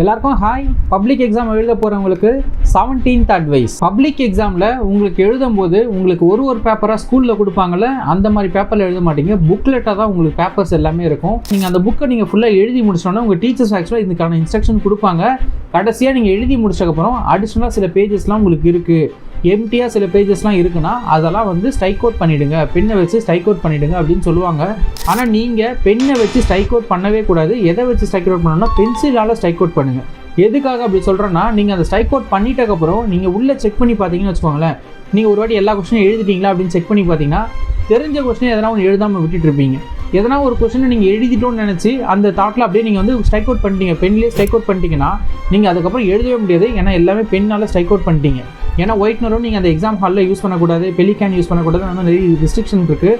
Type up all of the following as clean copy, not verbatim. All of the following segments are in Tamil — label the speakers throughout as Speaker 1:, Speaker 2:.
Speaker 1: எல்லாருக்கும் ஹாய். பப்ளிக் எக்ஸாம் எழுத போகிறவங்களுக்கு 17th அட்வைஸ். பப்ளிக் எக்ஸாமில் உங்களுக்கு எழுதும்போது உங்களுக்கு ஒரு பேப்பராக ஸ்கூலில் கொடுப்பாங்கல்ல, அந்த மாதிரி பேப்பரில் எழுத மாட்டீங்க. புக்லெட்டாக தான் உங்களுக்கு பேப்பர்ஸ் எல்லாமே இருக்கும். நீங்கள் அந்த புக்கை நீங்கள் ஃபுல்லாக எழுதி முடிச்சோன்னா உங்கள் டீச்சர்ஸ் ஆக்சுவலாக இதுக்கான இன்ஸ்ட்ரக்ஷன் கொடுப்பாங்க. கடைசியாக நீங்கள் எழுதி முடிச்சதுக்கப்புறம் அடிஷ்னலாக சில பேஜஸ்லாம் உங்களுக்கு இருக்குது, எம்டியாக சில பேஜஸ்லாம் இருக்குன்னா அதெல்லாம் வந்து ஸ்ட்ரைக் அவுட் பண்ணிவிடுங்க, பெண்ணை வச்சு ஸ்ட்ரைக் அவுட் பண்ணிவிடுங்க அப்படின்னு சொல்லுவாங்க. ஆனால் நீங்கள் பெண்ணை வச்சு ஸ்ட்ரைக் அவுட் பண்ணவே கூடாது. எதை வச்சு ஸ்ட்ரைக் அவுட் பண்ணணும்னா பென்சிலால் ஸ்ட்ரைக் அவுட் பண்ணுங்கள். எதுக்காக அப்படி சொல்கிறேன்னா, நீங்கள் அந்த ஸ்ட்ரைக் அவுட் பண்ணிட்டக்கப்புறம் நீங்கள் உள்ளே செக் பண்ணி பார்த்தீங்கன்னு வச்சுக்கோங்களேன், நீங்கள் ஒரு வாட்டி எல்லா கொஸ்டினும் எழுதிட்டீங்களா அப்படின்னு செக் பண்ணி பார்த்தீங்கன்னா தெரிஞ்ச கொஸ்டின் எதனா ஒன்று எழுதாமல் விட்டுட்டு இருப்பீங்க. எதனா ஒரு கொஸ்டினை நீங்கள் எழுதிட்டோன்னு நினச்சி அந்த தாட்டில் அப்படியே நீங்கள் வந்து ஸ்ட்ரைக் அவுட் பண்ணிட்டீங்க, பென்லேயே ஸ்ட்ரைக் அவுட் பண்ணிட்டீங்கன்னா நீங்கள் அதுக்கப்புறம் எழுதவே முடியாது. ஏன்னா எல்லாமே பெண்ணால் ஸ்ட்ரைக் அவுட் பண்ணிட்டீங்க. ஏன்னா ஒயிட்னரும் நீங்கள் அந்த எக்ஸாம் ஹாலில் யூஸ் பண்ணக்கூடாது, பெலிகேன் யூஸ் பண்ணக்கூடாது, ஆனால் நிறைய ரெஸ்ட்ரிக்ஷன் இருக்குது.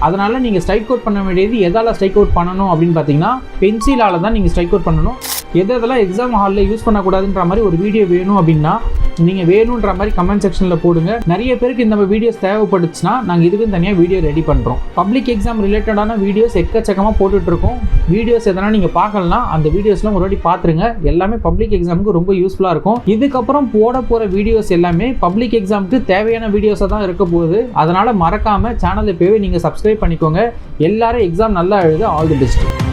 Speaker 1: அதனால் நீங்கள் ஸ்ட்ரைக் அவுட் பண்ண வேண்டியது எதால் ஸ்ட்ரைக் அவுட் பண்ணணும் அப்படின்னு பார்த்தீங்கன்னா பென்சிலால் தான் நீங்கள் ஸ்ட்ரைக் அவுட் பண்ணணும். எதெல்லாம் எக்ஸாம் ஹாலில் யூஸ் பண்ணக்கூடாதுன்ற மாதிரி ஒரு வீடியோ வேணும் அப்படின்னா நீங்கள் வேணுன்ற மாதிரி கமெண்ட் செக்ஷனில் போடுங்க. நிறைய பேருக்கு இந்த மாதிரி வீடியோஸ் தேவைப்படுச்சுன்னா நாங்கள் இதுக்கு தனியாக வீடியோ ரெடி பண்ணுறோம். பப்ளிக் எக்ஸாம் ரிலேட்டடான வீடியோஸ் எக்கச்சக்கமாக போட்டுட்ருக்கோம். வீடியோஸ் எதனா நீங்கள் பார்க்கலன்னா அந்த வீடியோஸ்லாம் ஒரு வாட்டி பார்த்துருங்க. எல்லாமே பப்ளிக் எக்ஸாமுக்கு ரொம்ப யூஸ்ஃபுல்லாக இருக்கும். இதுக்கப்புறம் போட போகிற வீடியோஸ் எல்லாமே பப்ளிக் எக்ஸாமுக்கு தேவையான வீடியோஸாக தான் இருக்க போகுது. அதனால் மறக்காமல் சேனலை போய் நீங்கள் சப்ஸ்கிரைப் பண்ணிக்கோங்க. எல்லாரும் எக்ஸாம் நல்லா எழுத. All the best.